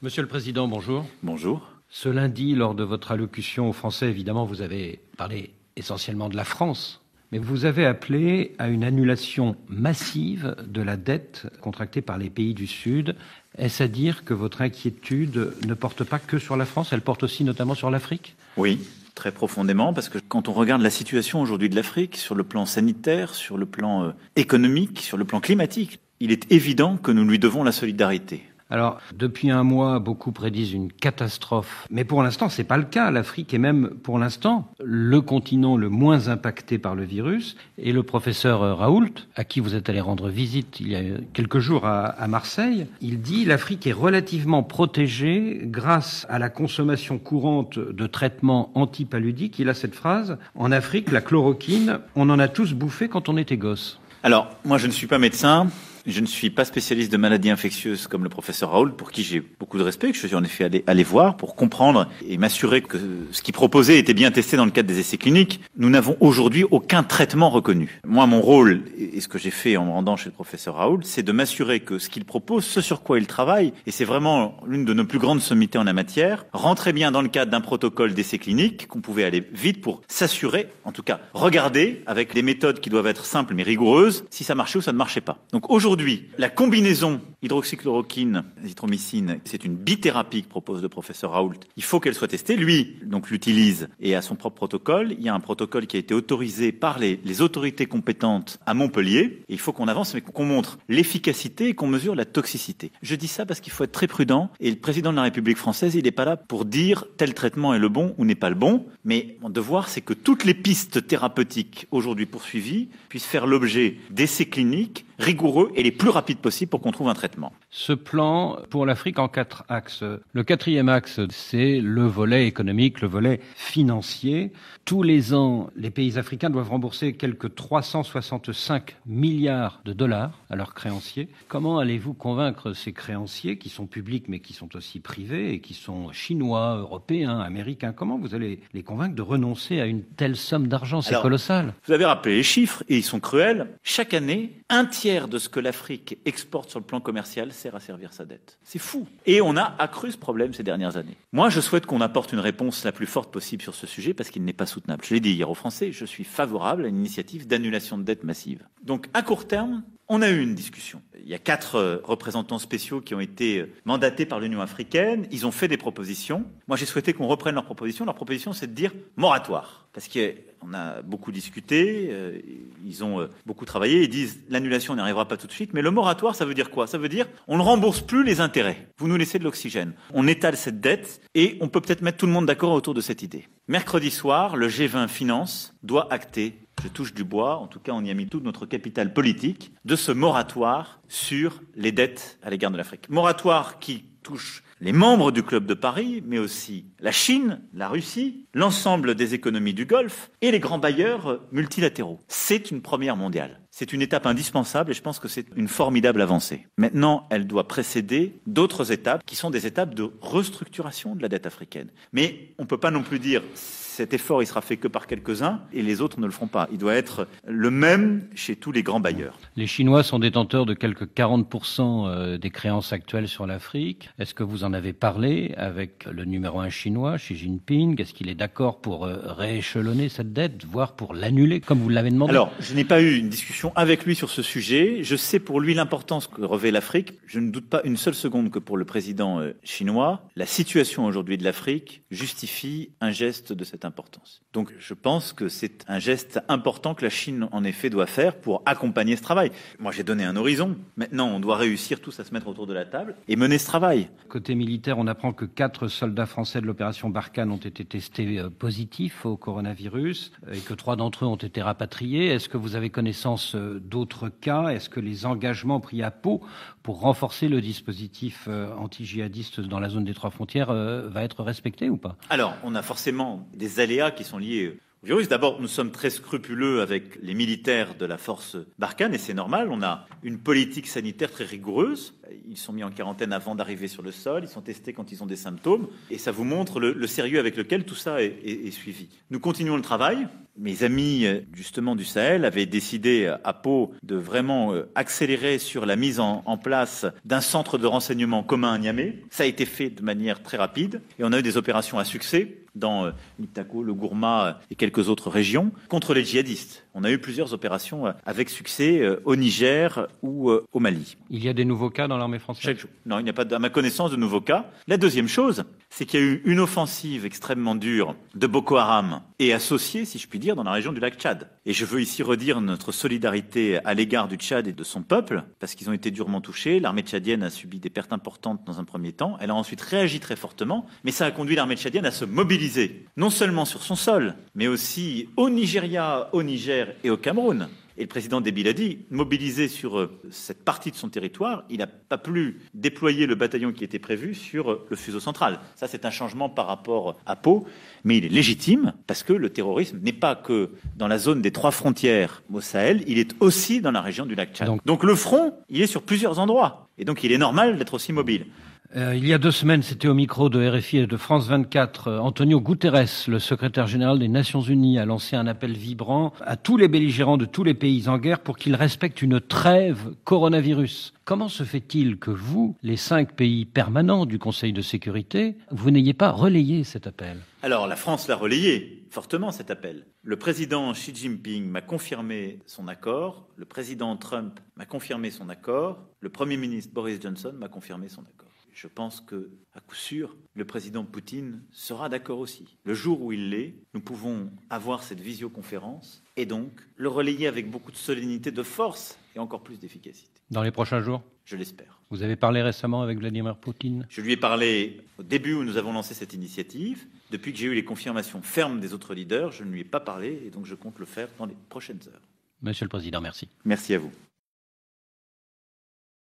Monsieur le Président, bonjour. Bonjour. Ce lundi, lors de votre allocution aux Français, évidemment, vous avez parlé essentiellement de la France, mais vous avez appelé à une annulation massive de la dette contractée par les pays du Sud. Est-ce à dire que votre inquiétude ne porte pas que sur la France, elle porte aussi notamment sur l'Afrique ? Oui, très profondément, parce que quand on regarde la situation aujourd'hui de l'Afrique, sur le plan sanitaire, sur le plan économique, sur le plan climatique, il est évident que nous lui devons la solidarité. Alors, depuis un mois, beaucoup prédisent une catastrophe. Mais pour l'instant, c'est pas le cas. L'Afrique est même, pour l'instant, le continent le moins impacté par le virus. Et le professeur Raoult, à qui vous êtes allé rendre visite il y a quelques jours à Marseille, il dit l'Afrique est relativement protégée grâce à la consommation courante de traitements antipaludiques. Il a cette phrase, en Afrique, la chloroquine, on en a tous bouffé quand on était gosse. Alors, moi, je ne suis pas médecin. Je ne suis pas spécialiste de maladies infectieuses comme le professeur Raoult, pour qui j'ai beaucoup de respect, que je suis en effet allé voir pour comprendre et m'assurer que ce qu'il proposait était bien testé dans le cadre des essais cliniques. Nous n'avons aujourd'hui aucun traitement reconnu. Moi, mon rôle, et ce que j'ai fait en me rendant chez le professeur Raoult, c'est de m'assurer que ce qu'il propose, ce sur quoi il travaille, et c'est vraiment l'une de nos plus grandes sommités en la matière, rentrait bien dans le cadre d'un protocole d'essais cliniques, qu'on pouvait aller vite pour s'assurer, en tout cas regarder, avec des méthodes qui doivent être simples mais rigoureuses, si ça marchait ou ça ne marchait pas. Donc aujourd'hui, la combinaison hydroxychloroquine, azithromycine, c'est une bithérapie que propose le professeur Raoult. Il faut qu'elle soit testée. Lui, donc, l'utilise et a son propre protocole. Il y a un protocole qui a été autorisé par les autorités compétentes à Montpellier. Et il faut qu'on avance, mais qu'on montre l'efficacité et qu'on mesure la toxicité. Je dis ça parce qu'il faut être très prudent. Et le président de la République française, il n'est pas là pour dire tel traitement est le bon ou n'est pas le bon. Mais mon devoir, c'est que toutes les pistes thérapeutiques aujourd'hui poursuivies puissent faire l'objet d'essais cliniques rigoureux et les plus rapides possibles pour qu'on trouve un traitement. Ce plan pour l'Afrique en 4 axes. Le 4e axe, c'est le volet économique, le volet financier. Tous les ans, les pays africains doivent rembourser quelques 365 milliards de dollars à leurs créanciers. Comment allez-vous convaincre ces créanciers qui sont publics mais qui sont aussi privés et qui sont chinois, européens, américains? Comment vous allez les convaincre de renoncer à une telle somme d'argent? C'est colossal. Vous avez rappelé les chiffres et ils sont cruels. Chaque année, 1/3 de ce que l'Afrique exporte sur le plan commercial sert à servir sa dette. C'est fou. Et on a accru ce problème ces dernières années. Moi, je souhaite qu'on apporte une réponse la plus forte possible sur ce sujet parce qu'il n'est pas soutenable. Je l'ai dit hier aux Français, je suis favorable à une initiative d'annulation de dette massive. Donc, à court terme, on a eu une discussion. Il y a 4 représentants spéciaux qui ont été mandatés par l'Union africaine. Ils ont fait des propositions. Moi, j'ai souhaité qu'on reprenne leurs propositions. Leur proposition, c'est de dire moratoire. Parce qu'on a beaucoup discuté, ils ont beaucoup travaillé. Ils disent l'annulation n'y arrivera pas tout de suite. Mais le moratoire, ça veut dire quoi? Ça veut dire on ne rembourse plus les intérêts. Vous nous laissez de l'oxygène. On étale cette dette et on peut peut-être mettre tout le monde d'accord autour de cette idée. Mercredi soir, le G20 Finance doit acter, je touche du bois, en tout cas on y a mis tout notre capital politique, de ce moratoire sur les dettes à l'égard de l'Afrique. Moratoire qui touche les membres du Club de Paris, mais aussi la Chine, la Russie, l'ensemble des économies du Golfe et les grands bailleurs multilatéraux. C'est une première mondiale. C'est une étape indispensable et je pense que c'est une formidable avancée. Maintenant, elle doit précéder d'autres étapes qui sont des étapes de restructuration de la dette africaine. Mais on ne peut pas non plus dire cet effort il sera fait que par quelques-uns et les autres ne le feront pas. Il doit être le même chez tous les grands bailleurs. Les Chinois sont détenteurs de quelques 40% des créances actuelles sur l'Afrique. Est-ce que vous en avez parlé avec le numéro 1 chinois, Xi Jinping? Est-ce qu'il est d'accord pour rééchelonner cette dette, voire pour l'annuler, comme vous l'avez demandé? Alors, je n'ai pas eu une discussion avec lui sur ce sujet. Je sais pour lui l'importance que revêt l'Afrique. Je ne doute pas une seule seconde que pour le président chinois, la situation aujourd'hui de l'Afrique justifie un geste de cette importance. Donc, je pense que c'est un geste important que la Chine, en effet, doit faire pour accompagner ce travail. Moi, j'ai donné un horizon. Maintenant, on doit réussir tous à se mettre autour de la table et mener ce travail. Côté militaire, on apprend que 4 soldats français de l'opération Barkhane ont été testés positifs au coronavirus et que 3 d'entre eux ont été rapatriés. Est-ce que vous avez connaissance d'autres cas? Est-ce que les engagements pris à Pau pour renforcer le dispositif anti-djihadiste dans la zone des 3 frontières va être respecté ou pas? Alors, on a forcément des aléas qui sont liés au virus. D'abord, nous sommes très scrupuleux avec les militaires de la force Barkhane et c'est normal. On a une politique sanitaire très rigoureuse. Ils sont mis en quarantaine avant d'arriver sur le sol. Ils sont testés quand ils ont des symptômes. Et ça vous montre le sérieux avec lequel tout ça est suivi. Nous continuons le travail. mes amis justement du Sahel avaient décidé à Pau de vraiment accélérer sur la mise en place d'un centre de renseignement commun à Niamey. Ça a été fait de manière très rapide et on a eu des opérations à succès dans Niptako, le Gourma et quelques autres régions contre les djihadistes. On a eu plusieurs opérations avec succès au Niger ou au Mali. Il y a des nouveaux cas dans l'armée française? Chaque jour. Non, il n'y a pas, à ma connaissance, de nouveaux cas. La deuxième chose, c'est qu'il y a eu une offensive extrêmement dure de Boko Haram et associée, si je puis dire, dans la région du lac Tchad. Et je veux ici redire notre solidarité à l'égard du Tchad et de son peuple, parce qu'ils ont été durement touchés. L'armée tchadienne a subi des pertes importantes dans un premier temps. Elle a ensuite réagi très fortement, mais ça a conduit l'armée tchadienne à se mobiliser, non seulement sur son sol, mais aussi au Nigeria, au Niger et au Cameroun. Et le président Déby l'a dit, mobilisé sur cette partie de son territoire, il n'a pas pu déployer le bataillon qui était prévu sur le fuseau central. Ça, c'est un changement par rapport à Pau, mais il est légitime parce que le terrorisme n'est pas que dans la zone des 3 frontières au Sahel, il est aussi dans la région du lac Tchad. Donc le front, il est sur plusieurs endroits. Et donc il est normal d'être aussi mobile. Il y a 2 semaines, c'était au micro de RFI et de France 24, Antonio Guterres, le secrétaire général des Nations Unies, a lancé un appel vibrant à tous les belligérants de tous les pays en guerre pour qu'ils respectent une trêve coronavirus. Comment se fait-il que vous, les 5 pays permanents du Conseil de sécurité, vous n'ayez pas relayé cet appel? Alors la France l'a relayé fortement, cet appel. Le président Xi Jinping m'a confirmé son accord, le président Trump m'a confirmé son accord, le Premier ministre Boris Johnson m'a confirmé son accord. Je pense que, à coup sûr, le président Poutine sera d'accord aussi. Le jour où il l'est, nous pouvons avoir cette visioconférence et donc le relayer avec beaucoup de solennité, de force et encore plus d'efficacité. Dans les prochains jours? Je l'espère. Vous avez parlé récemment avec Vladimir Poutine? Je lui ai parlé au début où nous avons lancé cette initiative. Depuis que j'ai eu les confirmations fermes des autres leaders, je ne lui ai pas parlé et donc je compte le faire dans les prochaines heures. Monsieur le Président, merci. Merci à vous.